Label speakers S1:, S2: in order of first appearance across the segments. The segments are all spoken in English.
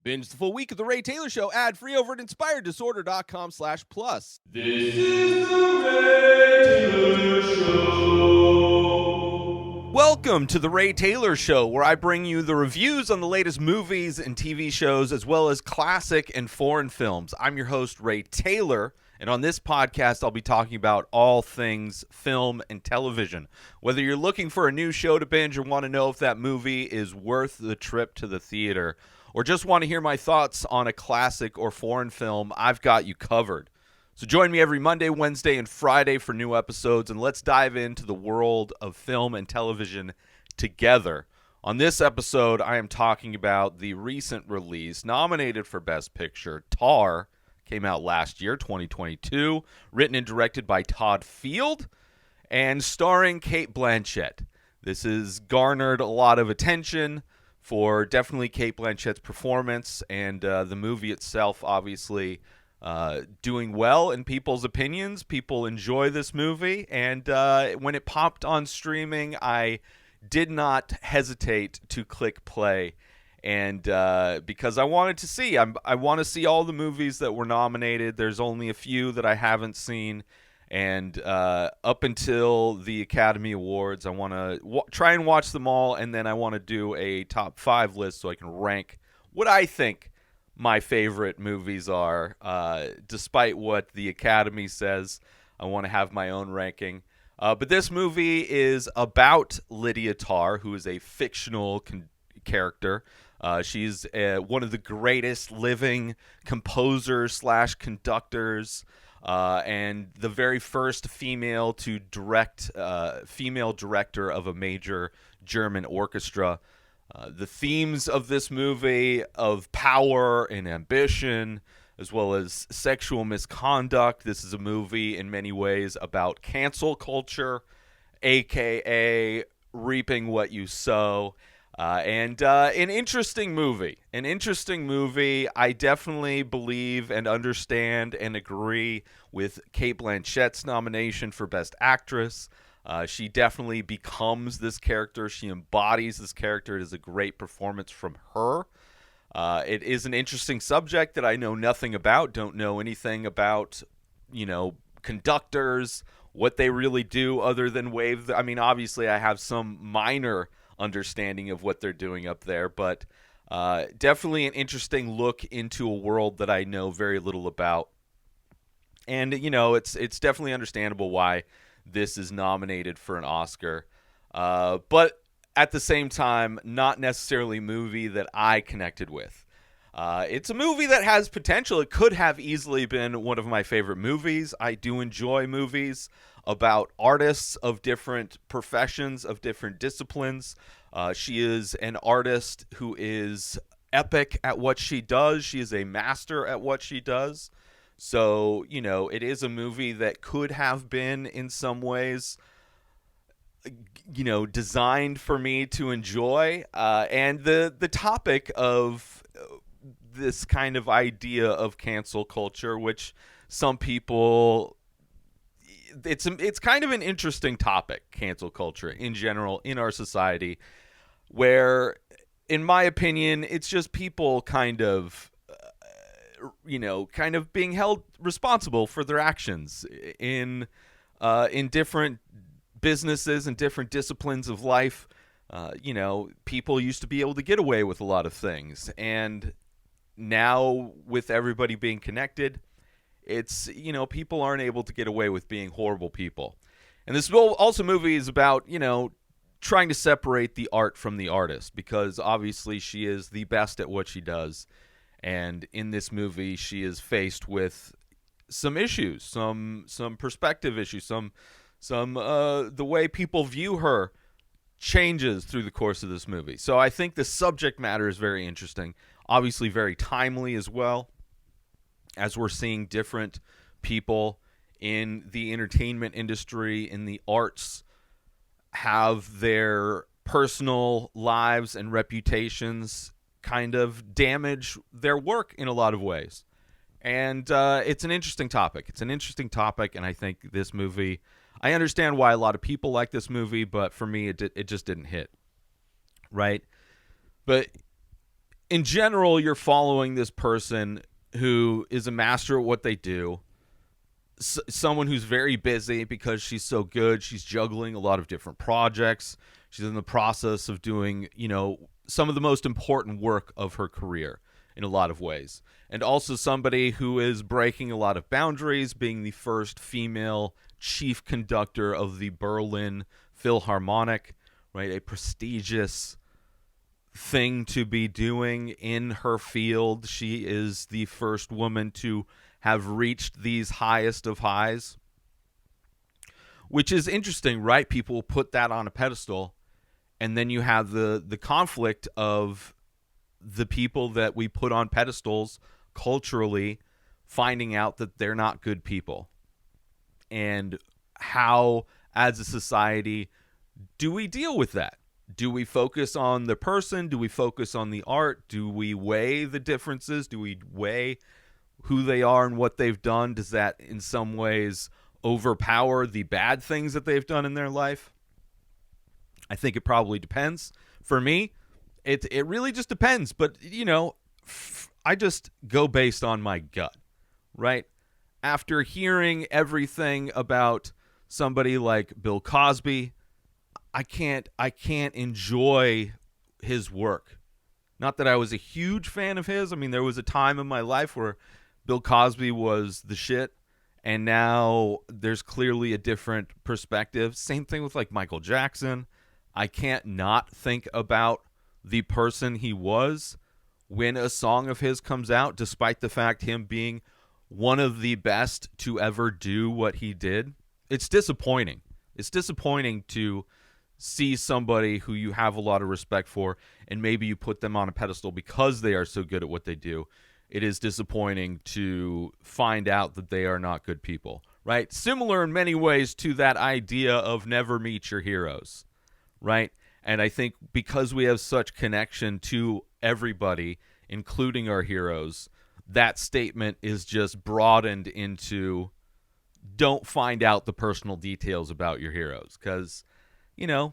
S1: Binge the full week of The Ray Taylor Show ad-free over at inspireddisorder.com/plus.
S2: This is The Ray Taylor Show.
S1: Welcome to The Ray Taylor Show, where I bring you the reviews on the latest movies and TV shows, as well as classic and foreign films. I'm your host, Ray Taylor, and on this podcast, I'll be talking about all things film and television. Whether you're looking for a new show to binge or want to know if that movie is worth the trip to the theater, or just want to hear my thoughts on a classic or foreign film, I've got you covered. So join me every Monday, Wednesday, and Friday for new episodes, and let's dive into the world of film and television together. On this episode, I am talking about the recent release, nominated for Best Picture, Tar, came out last year, 2022, written and directed by Todd Field, and starring Cate Blanchett. This has garnered a lot of attention for definitely Cate Blanchett's performance, and the movie itself, obviously, doing well in people's opinions. People enjoy this movie, and when it popped on streaming, I did not hesitate to click play, and because I wanted to see. I want to see all the movies that were nominated. There's only a few that I haven't seen, and up until the Academy Awards, I want to try and watch them all, and then I want to do a top 5 list so I can rank what I think my favorite movies are. Despite what the Academy says, I want to have my own ranking. But this movie is about Lydia Tár, who is a fictional character. She's one of the greatest living composers/conductors, and the very first female to direct, female director of a major German orchestra. The themes of this movie of power and ambition, as well as sexual misconduct. This is a movie in many ways about cancel culture, aka reaping what you sow. And an interesting movie. I definitely believe and understand and agree with Cate Blanchett's nomination for Best Actress. She definitely becomes this character. She embodies this character. It is a great performance from her. It is an interesting subject that I know nothing about. Don't know anything about, conductors, what they really do other than wave. I mean, obviously, I have some minor understanding of what they're doing up there, but definitely an interesting look into a world that I know very little about. And it's definitely understandable why this is nominated for an Oscar, but at the same time, not necessarily a movie that I connected with. It's a movie that has potential. It could have easily been one of my favorite movies. I do enjoy movies about artists of different professions, of different disciplines. She is an artist who is epic at what she does. She is a master at what she does. So, it is a movie that could have been in some ways, designed for me to enjoy. And the topic of this kind of idea of cancel culture, which some people, it's kind of an interesting topic, cancel culture in general in our society, where, in my opinion, it's just people kind of being held responsible for their actions in different businesses and different disciplines of life. People used to be able to get away with a lot of things, and now with everybody being connected, it's, people aren't able to get away with being horrible people. And this also movie is about, trying to separate the art from the artist, because obviously she is the best at what she does. And in this movie, she is faced with some issues, some perspective issues, some the way people view her changes through the course of this movie. So I think the subject matter is very interesting, obviously very timely as well, as we're seeing different people in the entertainment industry, in the arts, have their personal lives and reputations kind of damage their work in a lot of ways. And it's an interesting topic. And I think this movie, I understand why a lot of people like this movie, but for me, it just didn't hit. Right? But in general, you're following this person who is a master at what they do, someone who's very busy because she's so good. She's juggling a lot of different projects. She's in the process of doing, some of the most important work of her career in a lot of ways. And also somebody who is breaking a lot of boundaries, being the first female chief conductor of the Berlin Philharmonic, right? A prestigious thing to be doing in her field. She is the first woman to have reached these highest of highs, which is interesting, right? People put that on a pedestal, and then you have the conflict of the people that we put on pedestals culturally finding out that they're not good people. And how, as a society, do we deal with that? Do we focus on the person? Do we focus on the art? Do we weigh the differences? Do we weigh who they are and what they've done? Does that in some ways overpower the bad things that they've done in their life? I think it probably depends. For me, it really just depends. But, I just go based on my gut, right? After hearing everything about somebody like Bill Cosby, I can't enjoy his work. Not that I was a huge fan of his. I mean, there was a time in my life where Bill Cosby was the shit, and now there's clearly a different perspective. Same thing with like Michael Jackson. I can't not think about the person he was when a song of his comes out, despite the fact him being one of the best to ever do what he did. It's disappointing. It's disappointing to see somebody who you have a lot of respect for, and maybe you put them on a pedestal because they are so good at what they do. It is disappointing to find out that they are not good people, right? Similar in many ways to that idea of never meet your heroes, right? And I think because we have such connection to everybody, including our heroes, that statement is just broadened into don't find out the personal details about your heroes, because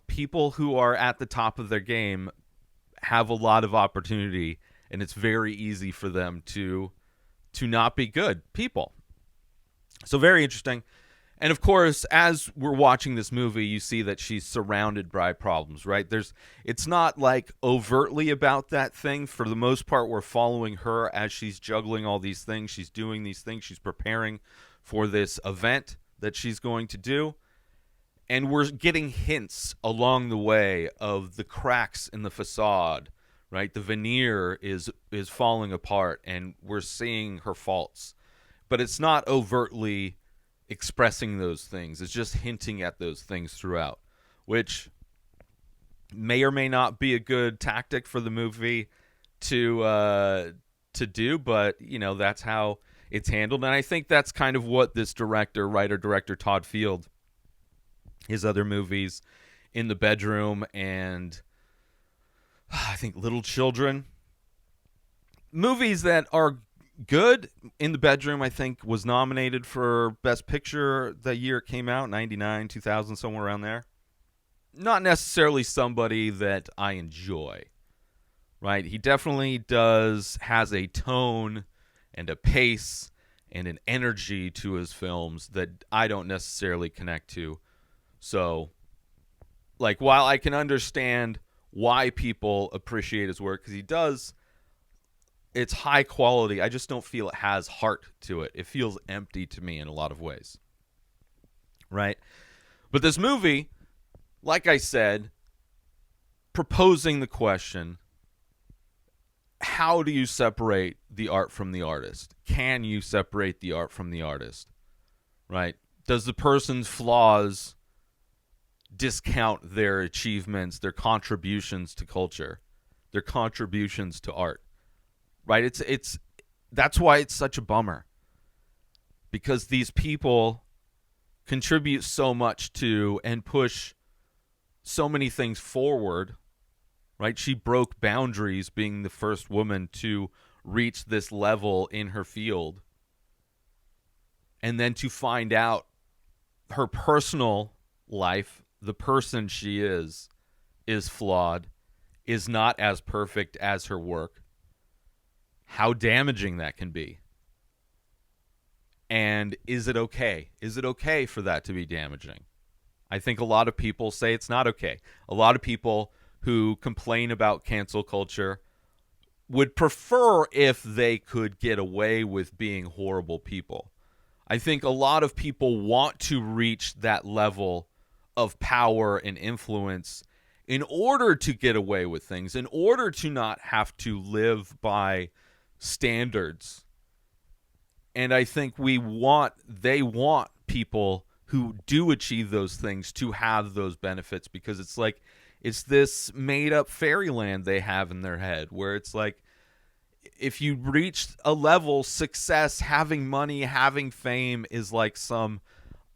S1: people who are at the top of their game have a lot of opportunity, and it's very easy for them to not be good people. So very interesting. And of course, as we're watching this movie, you see that she's surrounded by problems, right? It's not like overtly about that thing. For the most part, we're following her as she's juggling all these things. She's doing these things. She's preparing for this event that she's going to do. And we're getting hints along the way of the cracks in the facade, right? The veneer is falling apart, and we're seeing her faults. But it's not overtly expressing those things. It's just hinting at those things throughout, which may or may not be a good tactic for the movie to do, but that's how it's handled. And I think that's kind of what this writer-director Todd Field, his other movies, In the Bedroom and I think Little Children, movies that are good. In the Bedroom, I think, was nominated for Best Picture that year it came out, 99, 2000, somewhere around there. Not necessarily somebody that I enjoy, right? He definitely has a tone and a pace and an energy to his films that I don't necessarily connect to. So, while I can understand why people appreciate his work, because it's high quality, I just don't feel it has heart to it. It feels empty to me in a lot of ways, right? But this movie, like I said, proposing the question, how do you separate the art from the artist? Can you separate the art from the artist, right? Does the person's flaws discount their achievements, their contributions to culture, their contributions to art? Right? It's that's why it's such a bummer, because these people contribute so much to and push so many things forward, right? She broke boundaries being the first woman to reach this level in her field. And then to find out her personal life, the person she is flawed, is not as perfect as her work. how damaging that can be. And is it okay? Is it okay for that to be damaging? I think a lot of people say it's not okay. A lot of people who complain about cancel culture would prefer if they could get away with being horrible people. I think a lot of people want to reach that level of power and influence in order to get away with things, in order to not have to live by standards. And I think they want people who do achieve those things to have those benefits, because it's like, it's this made up fairyland they have in their head where it's like, if you reach a level, success, having money, having fame is like some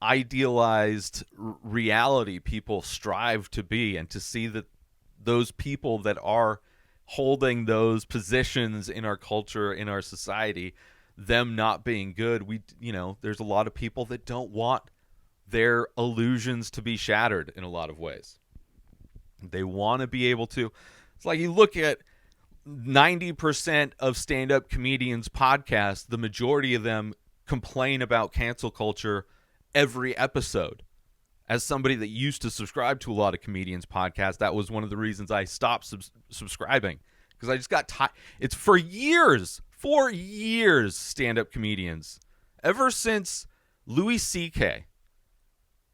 S1: idealized reality people strive to be, and to see that those people that are holding those positions in our culture, in our society, them not being good, there's a lot of people that don't want their illusions to be shattered in a lot of ways. They want to be able to. It's like you look at 90% of stand-up comedians' podcasts, the majority of them complain about cancel culture every episode. As somebody that used to subscribe to a lot of comedians' podcasts, that was one of the reasons I stopped subscribing, because I just got tired. It's for years, stand-up comedians, ever since Louis C.K.,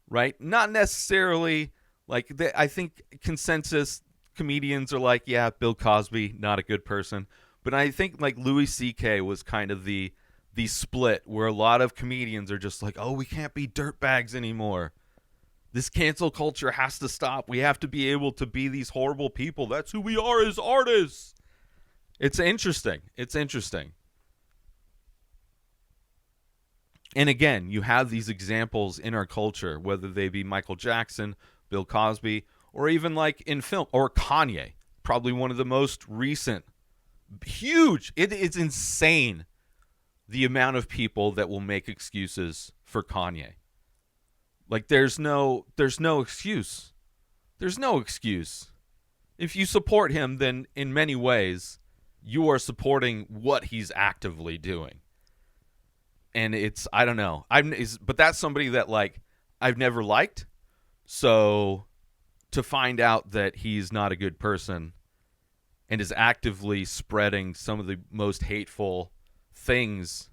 S1: right? Not necessarily like I think consensus comedians are like, yeah, Bill Cosby, not a good person. But I think like Louis C.K. was kind of the split where a lot of comedians are just like, oh, we can't be dirtbags anymore. This cancel culture has to stop. We have to be able to be these horrible people. That's who we are as artists. It's interesting. And again, you have these examples in our culture, whether they be Michael Jackson, Bill Cosby, or even like in film, or Kanye, probably one of the most recent, huge. It's insane the amount of people that will make excuses for Kanye. Like there's no excuse. There's no excuse. If you support him, then in many ways, you are supporting what he's actively doing. And it's, I don't know. But that's somebody that like I've never liked. So to find out that he's not a good person and is actively spreading some of the most hateful things,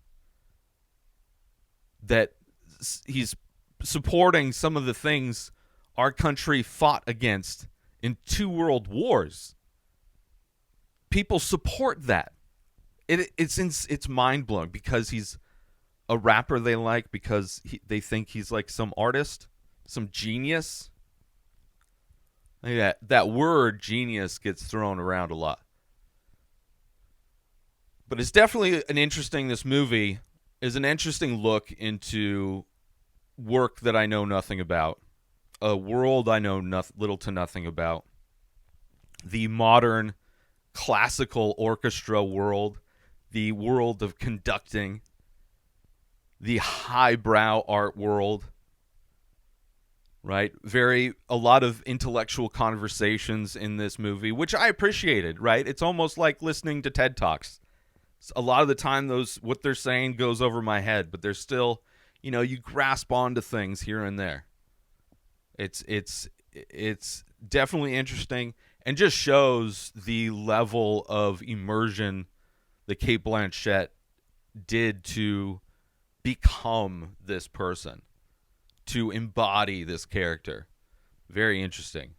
S1: that he's supporting some of the things our country fought against in 2 world wars. People support that. It's mind-blowing because he's a rapper they like, because they think he's like some artist, some genius. Yeah, that word genius gets thrown around a lot. But it's definitely this movie is an interesting look into work that I know nothing about, a world I know little to nothing about, the modern classical orchestra world, the world of conducting, the highbrow art world, right? A lot of intellectual conversations in this movie, which I appreciated, right? It's almost like listening to TED Talks. A lot of the time, what they're saying goes over my head, but there's still, you grasp onto things here and there. It's definitely interesting, and just shows the level of immersion that Cate Blanchett did to become this person, to embody this character. Very interesting.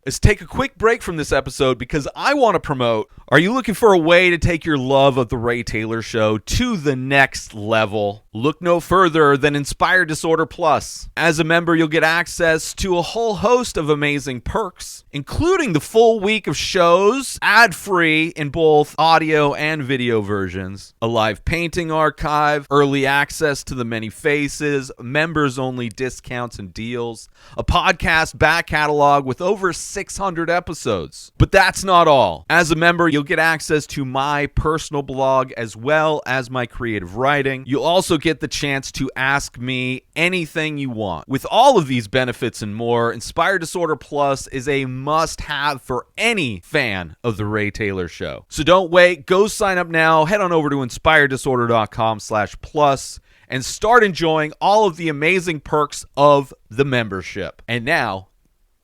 S1: Let's take a quick break from this episode because I want to promote. Are you looking for a way to take your love of The Ray Taylor Show to the next level? Look no further than Inspire Disorder Plus. As a member, you'll get access to a whole host of amazing perks, including the full week of shows, ad-free in both audio and video versions, a live painting archive, early access to the many faces, members-only discounts and deals, a podcast back catalog with over 600 episodes. But that's not all. As a member, you'll get access to my personal blog as well as my creative writing. You'll also get the chance to ask me anything you want. With all of these benefits and more, Inspired Disorder Plus is a must-have for any fan of The Ray Taylor Show. So don't wait. Go sign up now. Head on over to inspireddisorder.com/plus and start enjoying all of the amazing perks of the membership. And now,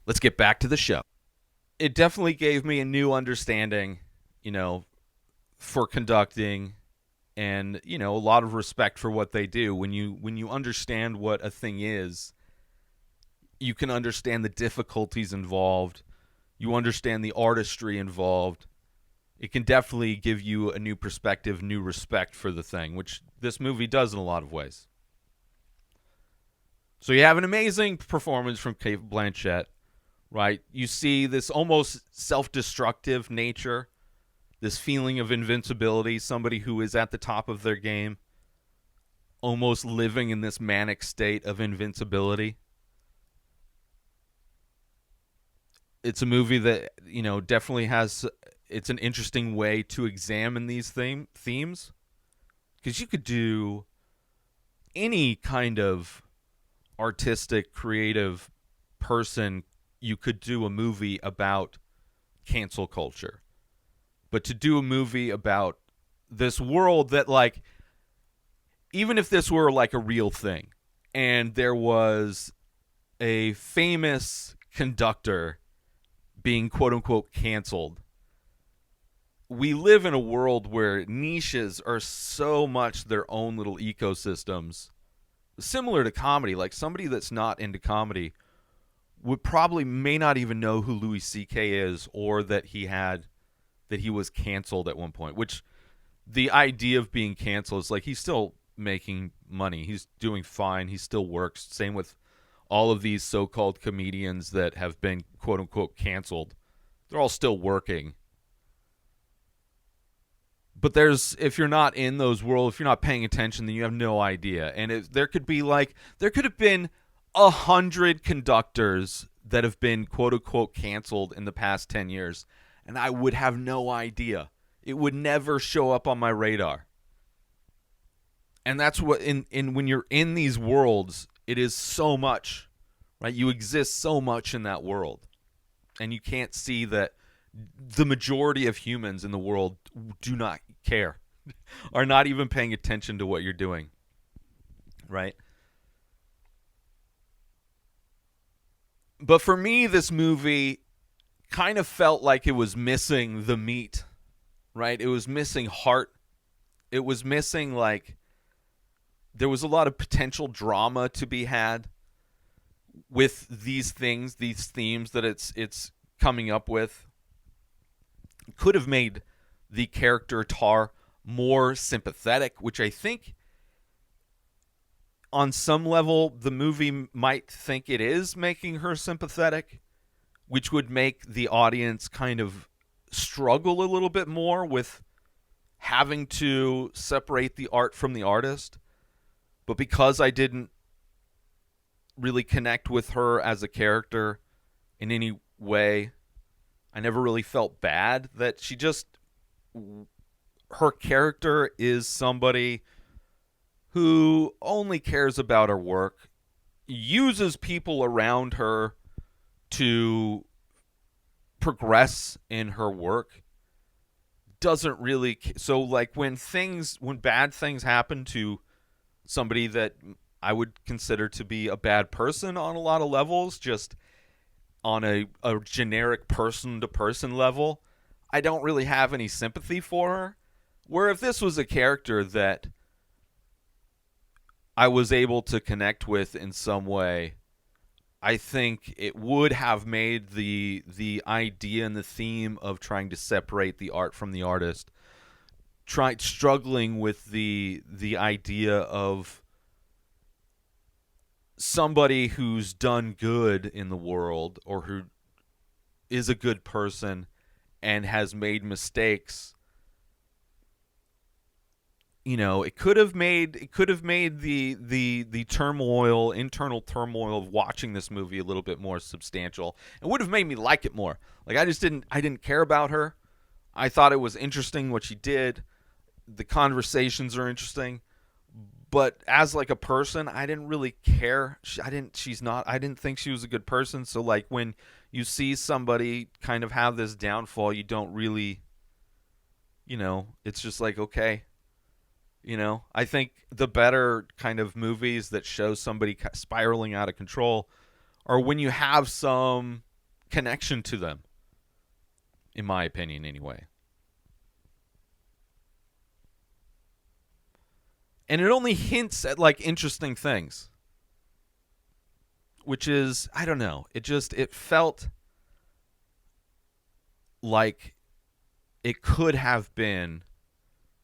S1: let's get back to the show. It definitely gave me a new understanding, for conducting, and a lot of respect for what they do. When you understand what a thing is, you can understand the difficulties involved. You understand the artistry involved. It can definitely give you a new perspective, new respect for the thing, which this movie does in a lot of ways. So you have an amazing performance from Cate Blanchett, right? You see this almost self-destructive nature, this feeling of invincibility, somebody who is at the top of their game, almost living in this manic state of invincibility. It's a movie that, definitely has, it's an interesting way to examine these themes. Because you could do any kind of artistic, creative person, you could do a movie about cancel culture. But to do a movie about this world that, even if this were like a real thing, and there was a famous conductor being quote-unquote canceled, we live in a world where niches are so much their own little ecosystems. Similar to comedy, like somebody that's not into comedy may not even know who Louis C.K. is, or that he was canceled at one point, which the idea of being canceled is he's still making money. He's doing fine. He still works. Same with all of these so-called comedians that have been quote-unquote canceled. They're all still working. But if you're not in those worlds, if you're not paying attention, then you have no idea. And there could have been 100 conductors that have been quote-unquote canceled in the past 10 years. And I would have no idea. It would never show up on my radar. And that's what, when you're in these worlds, it is so much, right? You exist so much in that world. And you can't see that the majority of humans in the world do not care, are not even paying attention to what you're doing, right? But for me, this movie kind of felt like it was missing the meat, right? It was missing heart. It was missing, there was a lot of potential drama to be had with these things, these themes that it's coming up with. Could have made the character Tár more sympathetic, which I think on some level the movie might think it is making her sympathetic, which would make the audience kind of struggle a little bit more with having to separate the art from the artist. But because I didn't really connect with her as a character in any way, I never really felt bad that her character is somebody who only cares about her work, uses people around her to progress in her work, doesn't really. So when bad things happen to somebody that I would consider to be a bad person on a lot of levels, just on a generic person-to-person level, I don't really have any sympathy for her. Where if this was a character that I was able to connect with in some way, I think it would have made the idea and the theme of trying to separate the art from the artist, struggling with the idea of somebody who's done good in the world, or who is a good person and has made mistakes. It could have made the internal turmoil of watching this movie a little bit more substantial. It would have made me like it more. I didn't care about her. I thought it was interesting what she did. The conversations are interesting, but as like a person, I didn't really care. I didn't think she was a good person. So like when you see somebody kind of have this downfall, you don't really, it's just like, okay. I think the better kind of movies that show somebody spiraling out of control are when you have some connection to them, in my opinion, anyway. And it only hints at like interesting things, which is, I don't know. It felt like it could have been,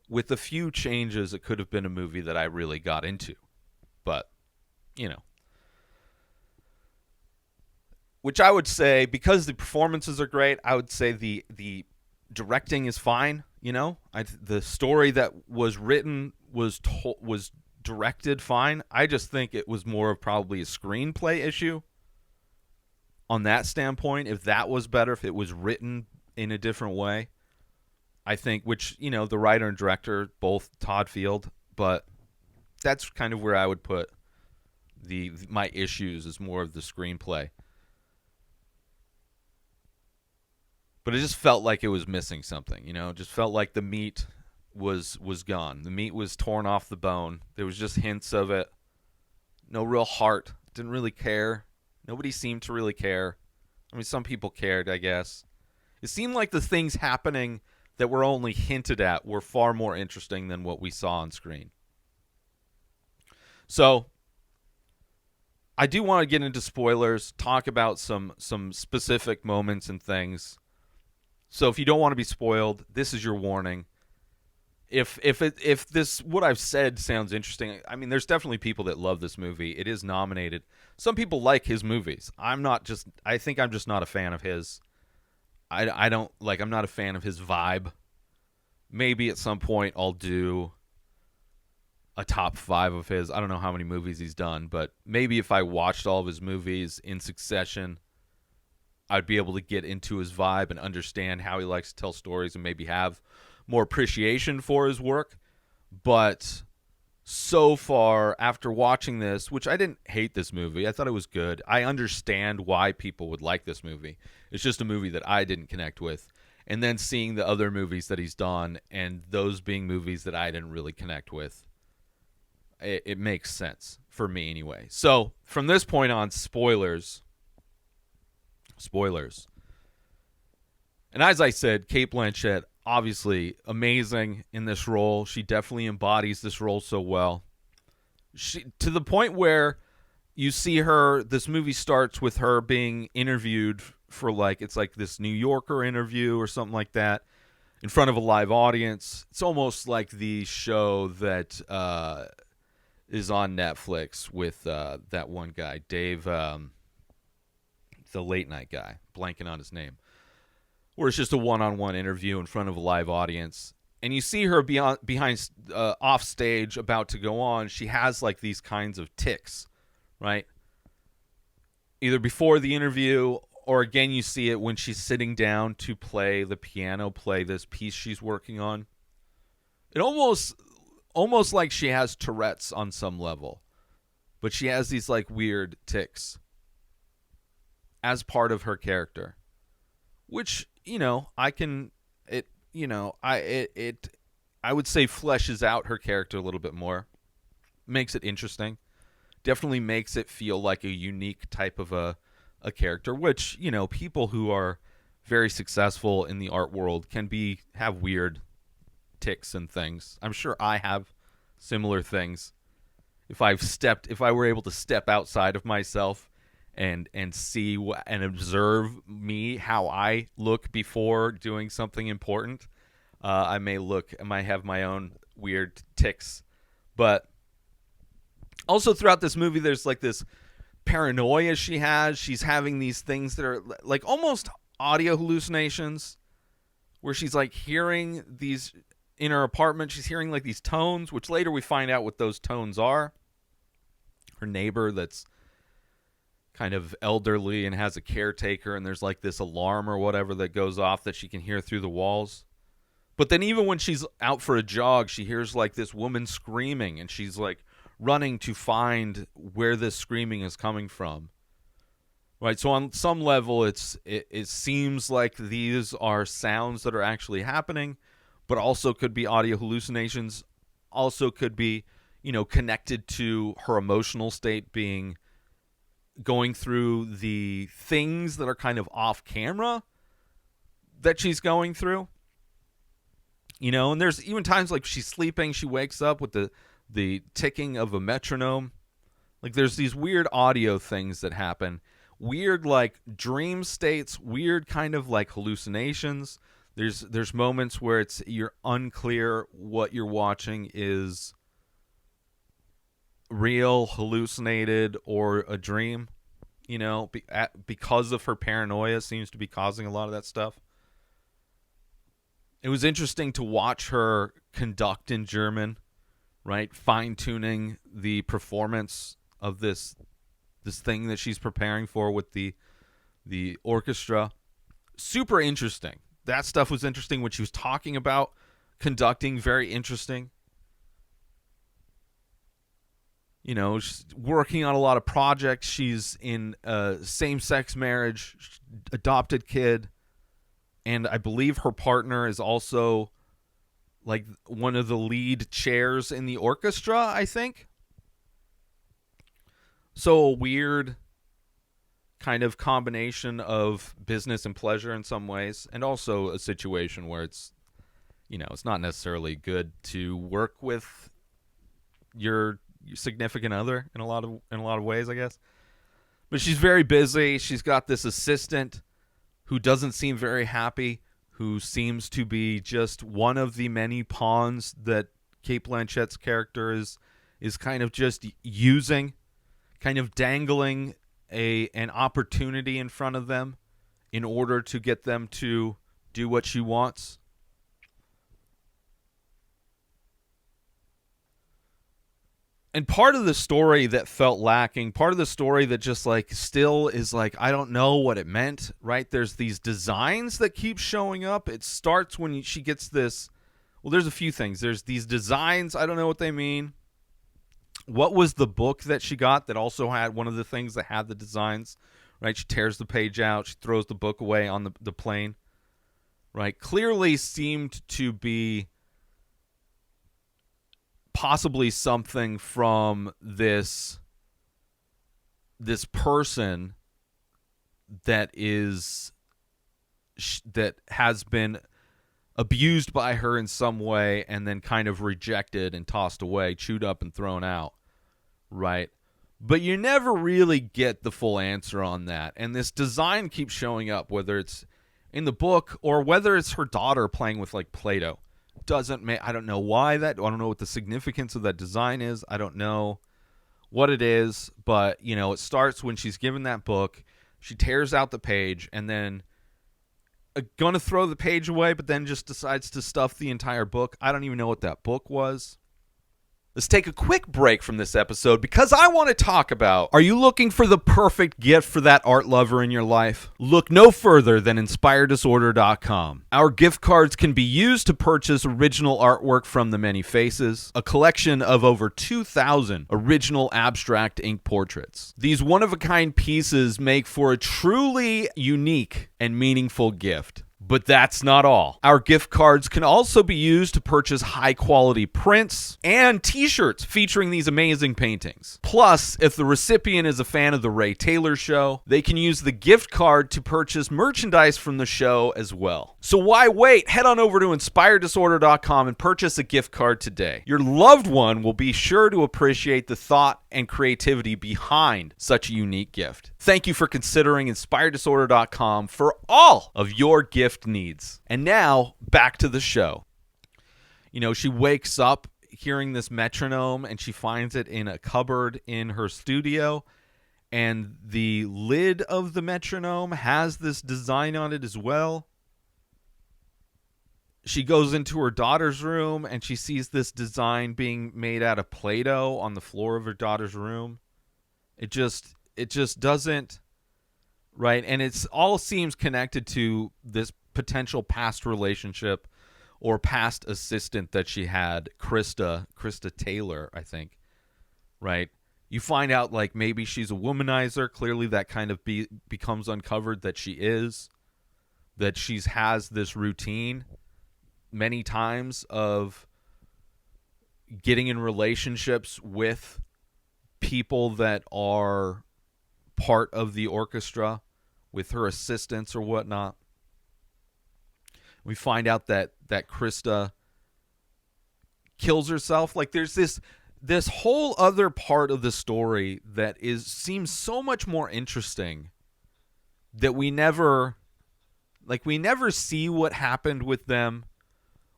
S1: with a few changes, it could have been a movie that I really got into. But, which I would say, because the performances are great, I would say the directing is fine. The story that was written was directed fine. I just think it was more of probably a screenplay issue on that standpoint. If that was better, if it was written in a different way, I think, which, the writer and director, both Todd Field, but that's kind of where I would put my issues, is more of the screenplay. But it just felt like it was missing something, It just felt like the meat was gone. The meat was torn off the bone. There was just hints of it. No real heart. Didn't really care. Nobody seemed to really care. I mean, some people cared, I guess. It seemed like the things happening that were only hinted at were far more interesting than what we saw on screen. So, I do want to get into spoilers, talk about some specific moments and things. So if you don't want to be spoiled, this is your warning. If this, what I've said, sounds interesting, I mean, there's definitely people that love this movie. It is nominated. Some people like his movies. I think I'm just not a fan of his. I'm not a fan of his vibe. Maybe at some point I'll do a top 5 of his. I don't know how many movies he's done, but maybe if I watched all of his movies in succession, I'd be able to get into his vibe and understand how he likes to tell stories and maybe have more appreciation for his work. But so far, after watching this, which I didn't hate this movie, I thought it was good. I understand why people would like this movie. It's just a movie that I didn't connect with. And then seeing the other movies that he's done, and those being movies that I didn't really connect with, it makes sense for me anyway. So from this point on, spoilers. And as I said, Cate Blanchett, obviously amazing in this role. She definitely embodies this role so well. To the point where you see her, this movie starts with her being interviewed for it's like this New Yorker interview or something like that in front of a live audience. It's almost like the show that is on Netflix with that one guy, Dave, the late night guy, blanking on his name, where it's just a one-on-one interview in front of a live audience. And you see her behind off stage about to go on. She has like these kinds of tics, right? Either before the interview, or again, you see it when she's sitting down to play the piano, play this piece she's working on. It almost like she has Tourette's on some level, but she has these like weird tics as part of her character, which, I would say fleshes out her character a little bit more, makes it interesting, definitely makes it feel like a unique type of a character, which, people who are very successful in the art world have weird tics and things. I'm sure I have similar things. If I were able to step outside of myself and see and observe how I look before doing something important, I might have my own weird tics. But also throughout this movie, there's like this paranoia she has. She's having these things that are like almost audio hallucinations, where she's like hearing these in her apartment. She's hearing like these tones, which later we find out what those tones are. Her neighbor that's kind of elderly and has a caretaker, and there's like this alarm or whatever that goes off that she can hear through the walls. But then even when she's out for a jog, she hears like this woman screaming, and she's like running to find where this screaming is coming from. Right, so on some level, it seems like these are sounds that are actually happening, but also could be audio hallucinations, also could be, connected to her emotional state going through the things that are kind of off camera that she's going through. And there's even times like she's sleeping, she wakes up with the ticking of a metronome. Like there's these weird audio things that happen. Weird like dream states, weird kind of like hallucinations. There's moments where you're unclear what you're watching is real, hallucinated, or a dream. Because of her paranoia seems to be causing a lot of that stuff. It was interesting to watch her conduct in German, right? Fine-tuning the performance of this thing that she's preparing for with the orchestra. Super interesting. That stuff was interesting when she was talking about conducting. Very interesting. She's working on a lot of projects. She's in a same-sex marriage, adopted kid, and I believe her partner is also like one of the lead chairs in the orchestra, I think. So a weird kind of combination of business and pleasure in some ways, and also a situation where it's not necessarily good to work with your significant other in a lot of ways, I guess. But she's very busy. She's got this assistant who doesn't seem very happy, who seems to be just one of the many pawns that Cate Blanchett's character is kind of just using, kind of dangling an opportunity in front of them in order to get them to do what she wants. And part of the story that felt lacking, part of the story that just like still is like, I don't know what it meant, right? There's these designs that keep showing up. It starts when she gets this. Well, there's a few things. There's these designs. I don't know what they mean. What was the book that she got that also had one of the things that had the designs, right? She tears the page out. She throws the book away on the plane, right? Clearly seemed to be possibly something from this person that has been abused by her in some way and then kind of rejected and tossed away, chewed up and thrown out, right? But you never really get the full answer on that. And this design keeps showing up, whether it's in the book or whether it's her daughter playing with like Play-Doh. I don't know why I don't know what the significance of that design is. I don't know what it is, but it starts when she's given that book. She tears out the page and then gonna throw the page away, but then just decides to stuff the entire book. I don't even know what that book was. Let's take a quick break from this episode because I want to talk about, are you looking for the perfect gift for that art lover in your life? Look no further than inspireddisorder.com. Our gift cards can be used to purchase original artwork from The Many Faces, a collection of over 2,000 original abstract ink portraits. These one-of-a-kind pieces make for a truly unique and meaningful gift. But that's not all. Our gift cards can also be used to purchase high-quality prints and t-shirts featuring these amazing paintings. Plus, if the recipient is a fan of The Ray Taylor Show, they can use the gift card to purchase merchandise from the show as well. So why wait? Head on over to inspireddisorder.com and purchase a gift card today. Your loved one will be sure to appreciate the thought and creativity behind such a unique gift. Thank you for considering inspireddisorder.com for all of your gift needs. And now, back to the show. She wakes up hearing this metronome and she finds it in a cupboard in her studio. And the lid of the metronome has this design on it as well. She goes into her daughter's room and she sees this design being made out of Play-Doh on the floor of her daughter's room. It just doesn't, right? And it's all seems connected to this potential past relationship or past assistant that she had, Krista Taylor, I think. right? You find out like maybe she's a womanizer. Clearly that kind of becomes uncovered that she is, that she's has this routine many times of getting in relationships with people that are part of the orchestra, with her assistants or whatnot. We find out that Krista kills herself. Like there's this whole other part of the story that seems so much more interesting that we never see what happened with them.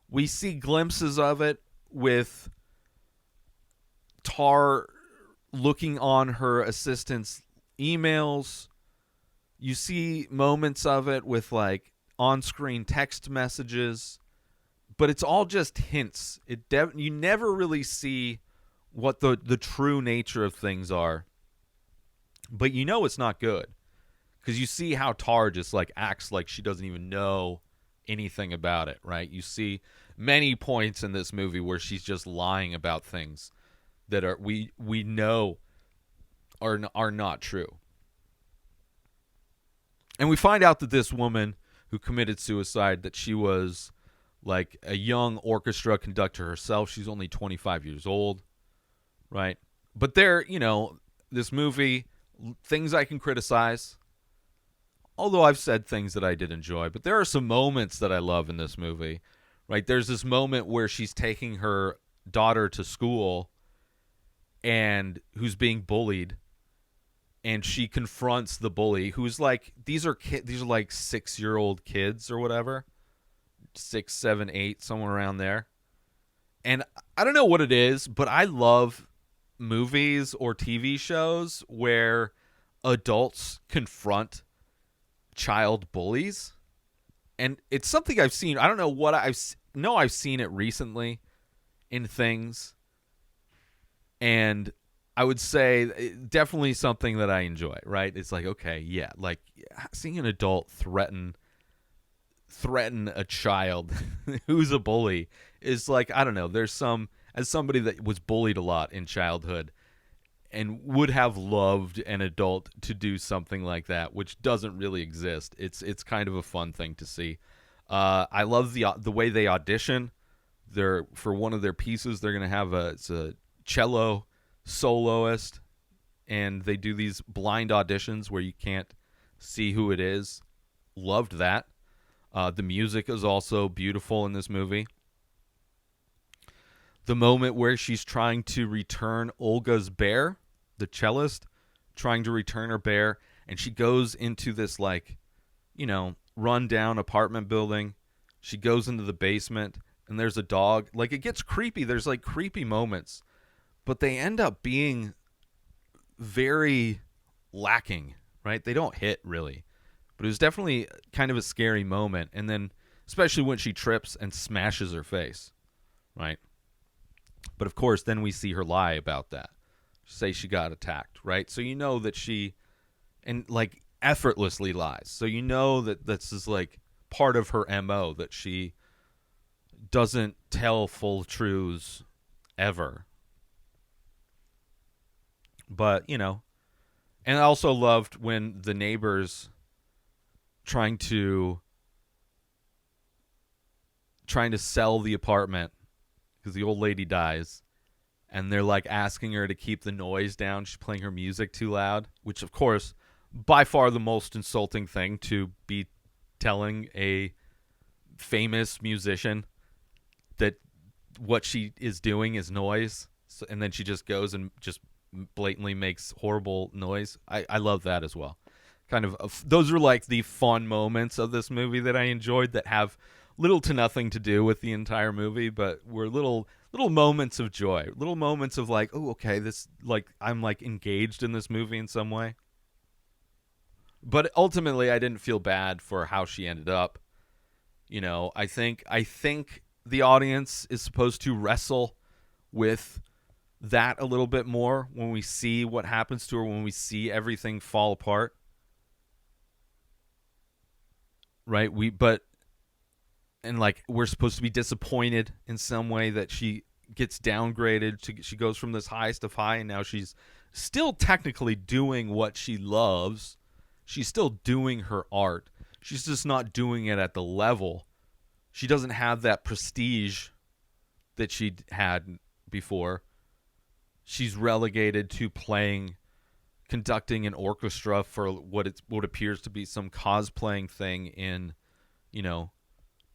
S1: We see glimpses of it with Tár looking on her assistant's emails. You see moments of it with like on-screen text messages, but it's all just hints. You never really see what the true nature of things are. But you know it's not good because you see how Tár just like acts like she doesn't even know anything about it, right? You see many points in this movie where she's just lying about things that are we know are not true. And we find out that this woman who committed suicide, that she was like a young orchestra conductor herself. She's only 25 years old, right? But there, this movie, things I can criticize, although I've said things that I did enjoy, but there are some moments that I love in this movie, right? There's this moment where she's taking her daughter to school and who's being bullied, and she confronts the bully, who's like, these are like 6-year-old kids or whatever, 6, 7, 8, somewhere around there. And I don't know what it is, but I love movies or TV shows where adults confront child bullies. And it's something I've seen. I don't know what I've seen it recently in things. And I would say definitely something that I enjoy, right? It's like, okay, yeah, like seeing an adult threaten a child who's a bully is like, I don't know, as somebody that was bullied a lot in childhood and would have loved an adult to do something like that, which doesn't really exist. It's kind of a fun thing to see. I love the way they audition. For one of their pieces, they're going to have a cello soloist, and they do these blind auditions where you can't see who it is. Loved that. The music is also beautiful in this movie. The moment where she's trying to return Olga's bear, the cellist, trying to return her bear, and she goes into this like, run-down apartment building. She goes into the basement, and there's a dog. Like, it gets creepy. There's like creepy moments, but they end up being very lacking, right? They don't hit really. But it was definitely kind of a scary moment. And then, especially when she trips and smashes her face, right? But of course, then we see her lie about that. Say she got attacked, right? So you know that she, and like effortlessly lies. So you know that this is like part of her MO, that she doesn't tell full truths ever. But, and I also loved when the neighbors trying to sell the apartment because the old lady dies, and they're like asking her to keep the noise down. She's playing her music too loud, which of course, by far the most insulting thing to be telling a famous musician, that what she is doing is noise. So, and then she just goes and just blatantly makes horrible noise. I love that as well. Kind of those are like the fun moments of this movie that I enjoyed, that have little to nothing to do with the entire movie, but were little moments of joy, little moments of like, oh, okay, this, like, I'm like engaged in this movie in some way. But ultimately, I didn't feel bad for how she ended up. I think the audience is supposed to wrestle with that a little bit more when we see what happens to her, when we see everything fall apart. Right? We're supposed to be disappointed in some way that she gets downgraded. She goes from this highest of high, and now she's still technically doing what she loves. She's still doing her art. She's just not doing it at the level. She doesn't have that prestige that she had before. She's relegated to conducting an orchestra for what appears to be some cosplaying thing in,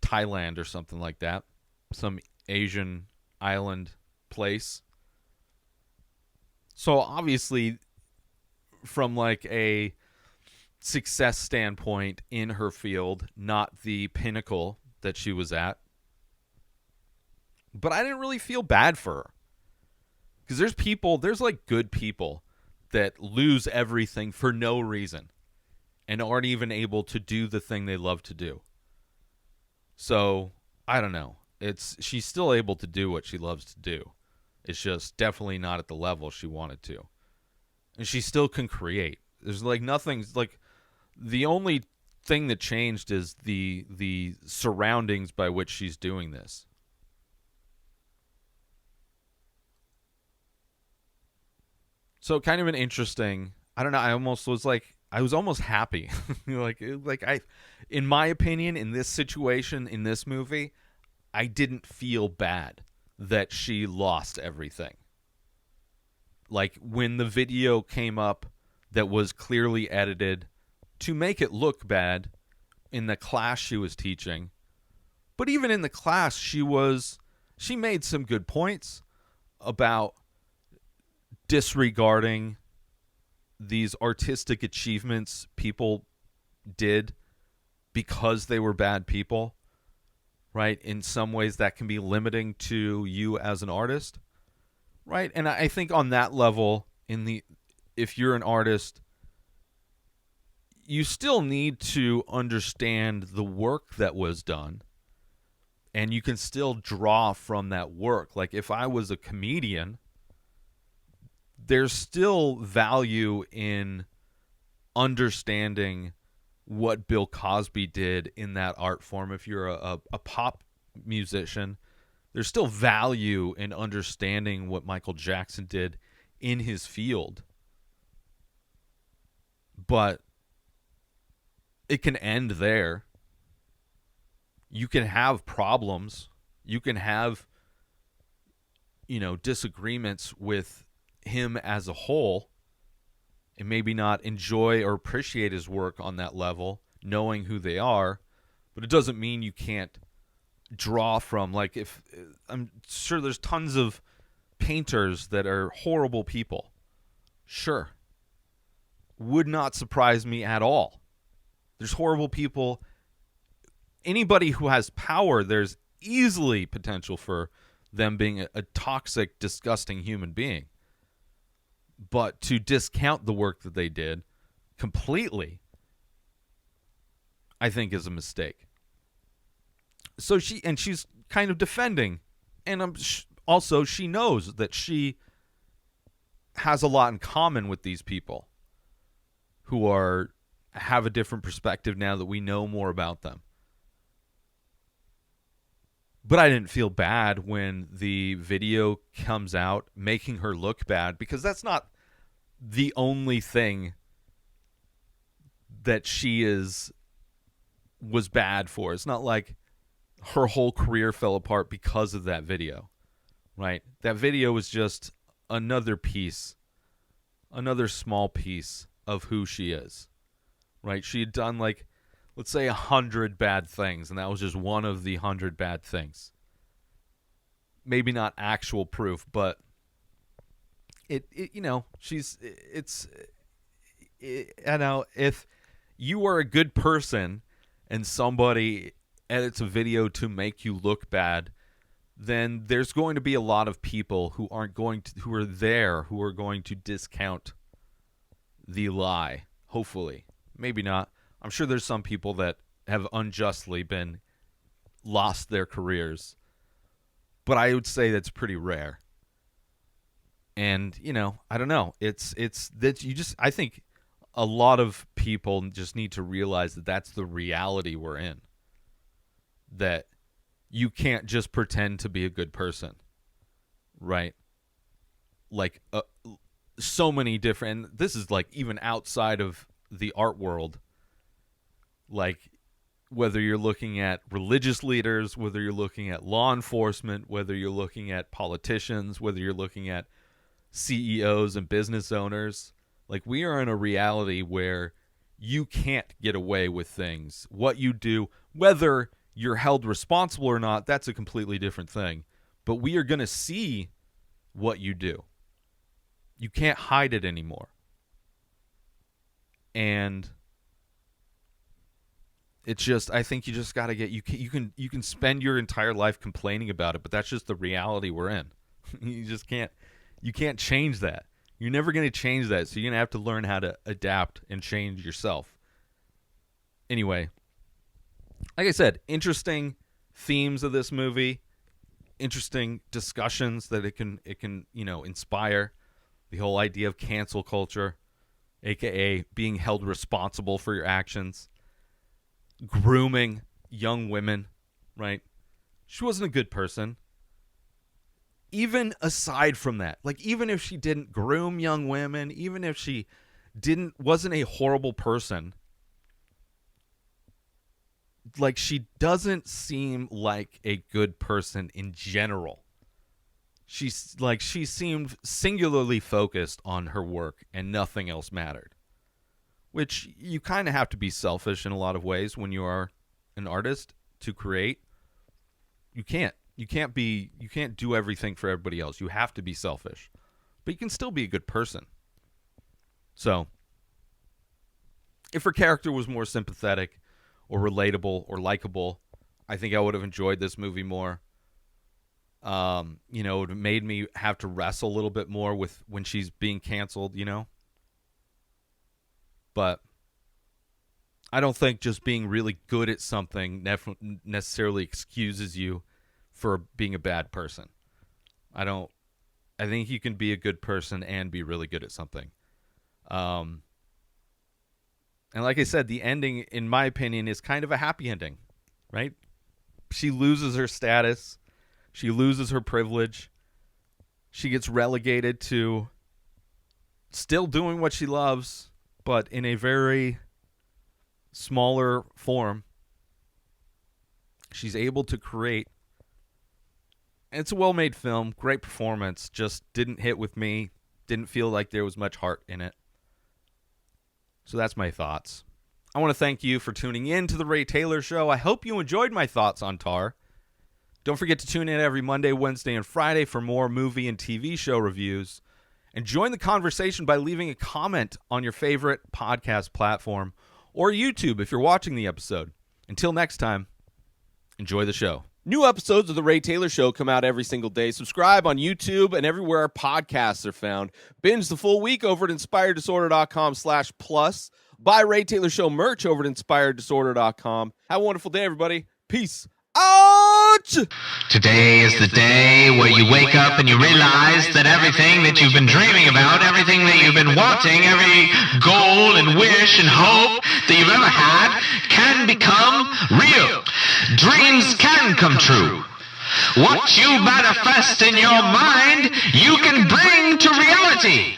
S1: Thailand or something like that. Some Asian island place. So obviously, from like a success standpoint in her field, not the pinnacle that she was at. But I didn't really feel bad for her. Because there's like good people that lose everything for no reason and aren't even able to do the thing they love to do. So, I don't know. She's still able to do what she loves to do. It's just definitely not at the level she wanted to. And she still can create. There's like nothing, like the only thing that changed is the surroundings by which she's doing this. So kind of an interesting, I don't know, I was almost happy. In my opinion, in this situation, in this movie, I didn't feel bad that she lost everything. Like when the video came up that was clearly edited to make it look bad in the class she was teaching. But even in the class, she made some good points about disregarding these artistic achievements people did because they were bad people, right? In some ways that can be limiting to you as an artist, right? And I think on that level, if you're an artist, you still need to understand the work that was done, and you can still draw from that work. Like if I was a comedian, there's still value in understanding what Bill Cosby did in that art form. If you're a pop musician, there's still value in understanding what Michael Jackson did in his field. But it can end there. You can have problems. You can have, disagreements with him as a whole and maybe not enjoy or appreciate his work on that level, knowing who they are. But it doesn't mean you can't draw from, like, if I'm sure there's tons of painters that are horrible people. Sure. Would not surprise me at all. There's horrible people. Anybody who has power, there's easily potential for them being a toxic, disgusting human being. But to discount the work that they did completely, I think is a mistake. So she's kind of defending, and also she knows that she has a lot in common with these people who have a different perspective now that we know more about them. But I didn't feel bad when the video comes out making her look bad, because that's not the only thing that she was bad for. It's not like her whole career fell apart because of that video, right? That video was just another piece, another small piece of who she is, right? She had done, like, let's say 100 bad things, and that was just one of the 100 bad things. Maybe not actual proof, but if you are a good person and somebody edits a video to make you look bad, then there's going to be a lot of people who are going to discount the lie. Hopefully. Maybe not. I'm sure there's some people that have unjustly lost their careers, but I would say that's pretty rare. And, I don't know. It's that I think a lot of people just need to realize that that's the reality we're in. That you can't just pretend to be a good person. right? Like so many different, this is like even outside of the art world, like whether you're looking at religious leaders, whether you're looking at law enforcement, whether you're looking at politicians, whether you're looking at CEOs and business owners, like we are in a reality where you can't get away with things. What you do, whether you're held responsible or not, that's a completely different thing. But we are going to see what you do. You can't hide it anymore. And it's just, I think you just got to get, you can spend your entire life complaining about it, but that's just the reality we're in. You can't change that. You're never going to change that, so you're going to have to learn how to adapt and change yourself. Anyway, like I said, interesting themes of this movie, interesting discussions that it can inspire. The whole idea of cancel culture, aka being held responsible for your actions, grooming young women, right? She wasn't a good person. Even aside from that, like even if she didn't groom young women, even if she wasn't a horrible person, like she doesn't seem like a good person in general. She seemed singularly focused on her work and nothing else mattered. Which you kind of have to be selfish in a lot of ways when you are an artist to create. You can't do everything for everybody else. You have to be selfish. But you can still be a good person. So, if her character was more sympathetic or relatable or likable, I think I would have enjoyed this movie more. It would have made me have to wrestle a little bit more with when she's being canceled, But I don't think just being really good at something necessarily excuses you for being a bad person. I think you can be a good person and be really good at something. And like I said, the ending, in my opinion, is kind of a happy ending, right? She loses her status. She loses her privilege. She gets relegated to still doing what she loves, but in a very smaller form. She's able to create. And it's a well-made film. Great performance. Just didn't hit with me. Didn't feel like there was much heart in it. So that's my thoughts. I want to thank you for tuning in to The Ray Taylor Show. I hope you enjoyed my thoughts on Tar. Don't forget to tune in every Monday, Wednesday, and Friday for more movie and TV show reviews. And join the conversation by leaving a comment on your favorite podcast platform or YouTube if you're watching the episode. Until next time, enjoy the show. New episodes of The Ray Taylor Show come out every single day. Subscribe on YouTube and everywhere our podcasts are found. Binge the full week over at inspireddisorder.com/plus. Buy Ray Taylor Show merch over at inspireddisorder.com. Have a wonderful day, everybody. Peace out!
S3: Today is the day where you wake up and you realize that everything that you've been dreaming about, everything that you've been wanting, every goal and wish and hope that you've ever had can become real. Dreams can come true. What you manifest in your mind, you can bring to reality.